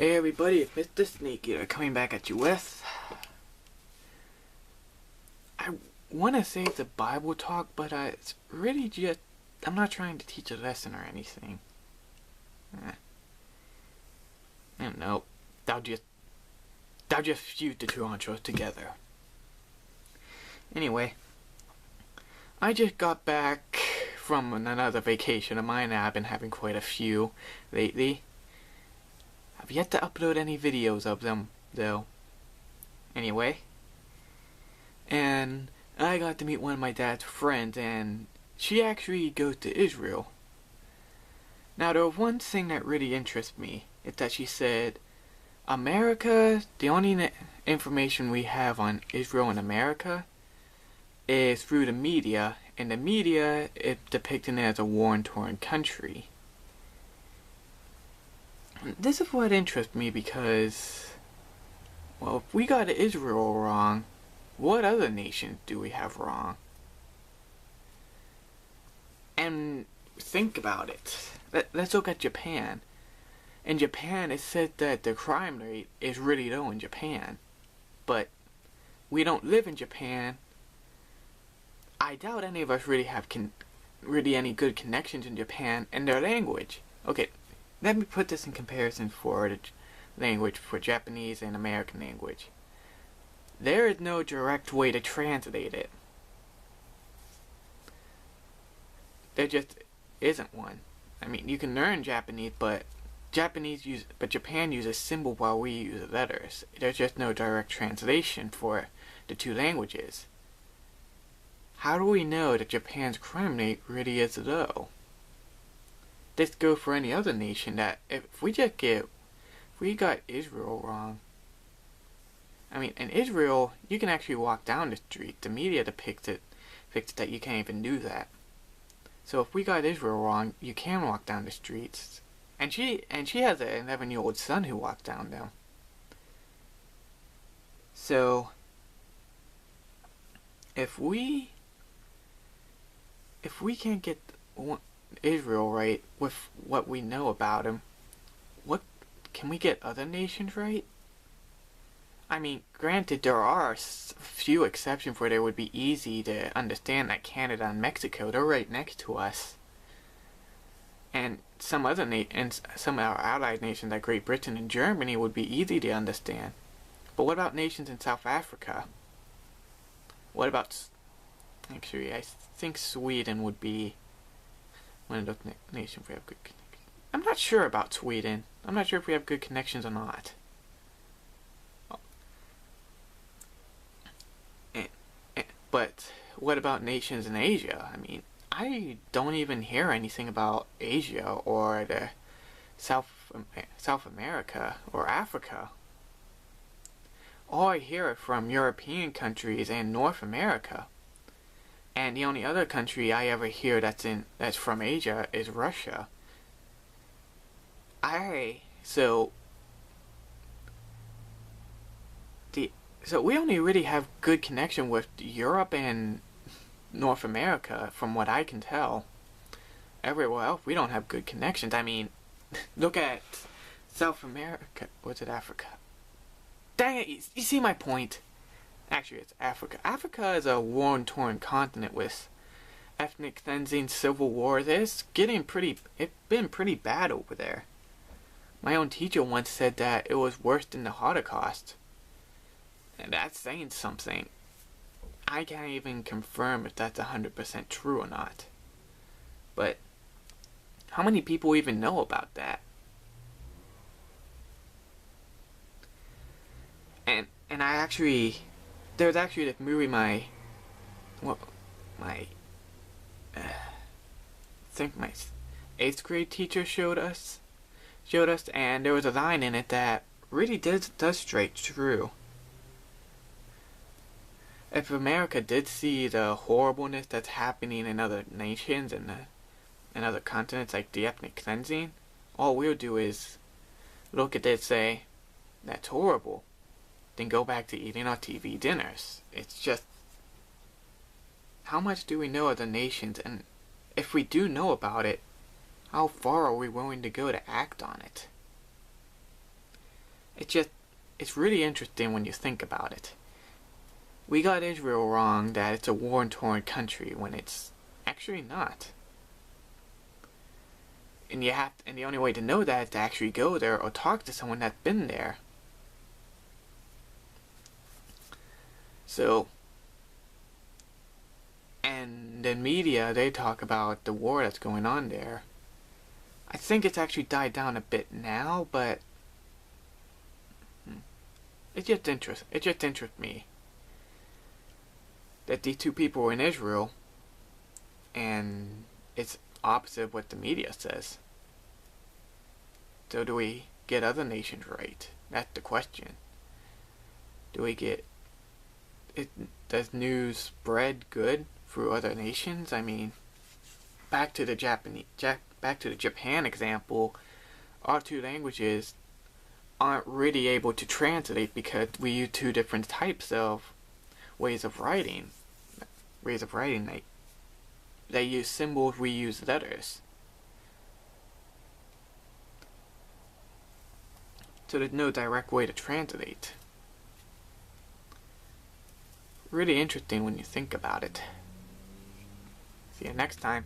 Hey everybody, it's Mr. Snake Eater coming back at you with... I want to say it's a Bible talk, but it's really just... I'm not trying to teach a lesson or anything. I don't know. Thou just fuse the two intros together. Anyway, I just got back from another vacation of mine. I've been having quite a few lately. I've yet to upload any videos of them, though. Anyway. And I got to meet one of my dad's friends, and she actually goes to Israel. Now, there was one thing that really interests me. It's that she said, America, the only information we have on Israel and America is through the media, and the media is depicting it as a war-torn country. This is what interests me because, well, if we got Israel wrong, what other nations do we have wrong? And think about it. Let's look at Japan. In Japan, it said that the crime rate is really low in Japan. But we don't live in Japan. I doubt any of us really have any good connections in Japan and their language. Okay. Let me put this in comparison for the language for Japanese and American language. There is no direct way to translate it. There just isn't one. I mean, you can learn Japanese, but Japan uses symbols while we use letters. There's just no direct translation for the two languages. How do we know that Japan's crime rate really is low? This goes for any other nation that if we got Israel wrong. I mean, in Israel, you can actually walk down the street. The media depicts it that you can't even do that. So if we got Israel wrong, you can walk down the streets. And she has an 11-year-old son who walks down them. So if we can't get Israel right with what we know about him, what can we get other nations right? I mean, granted, there are a few exceptions where it would be easy to understand that Canada and Mexico, they're right next to us. And some other some of our allied nations like Great Britain and Germany would be easy to understand. But what about nations in South Africa? What about, actually, I think Sweden would be one of those nations we have good connections. I'm not sure about Sweden. I'm not sure if we have good connections or not. But what about nations in Asia? I mean, I don't even hear anything about Asia or the South America or Africa. All I hear are from European countries and North America. And the only other country I ever hear that's from Asia is Russia. So we only really have good connection with Europe and North America, from what I can tell. Everywhere else, we don't have good connections. I mean, look at South America. What's it, Africa? Dang it, you see my point. Actually, it's Africa. Africa is a war-torn continent with ethnic cleansing, civil wars. It's been pretty bad over there. My own teacher once said that it was worse than the Holocaust. And that's saying something. I can't even confirm if that's 100% true or not. But how many people even know about that? And there's actually this movie I think my 8th grade teacher showed us, and there was a line in it that really does straight true. If America did see the horribleness that's happening in other nations and in other continents, like the ethnic cleansing, all we'll do is look at it and say, that's horrible. Then go back to eating our TV dinners. It's just, how much do we know of the nations? And if we do know about it, how far are we willing to go to act on it? it's really interesting when you think about it. We got Israel wrong that it's a war-torn country when it's actually not. And the only way to know that is to actually go there or talk to someone that's been there. So, and the media, they talk about the war that's going on there. I think it's actually died down a bit now, but it just interests me that these two people were in Israel, and it's opposite of what the media says. So do we get other nations right? That's the question. Do we get it? Does news spread good through other nations? I mean, back to the Japan example, our two languages aren't really able to translate because we use two different types of ways of writing. They use symbols, we use letters. So there's no direct way to translate. Really interesting when you think about it. See you next time.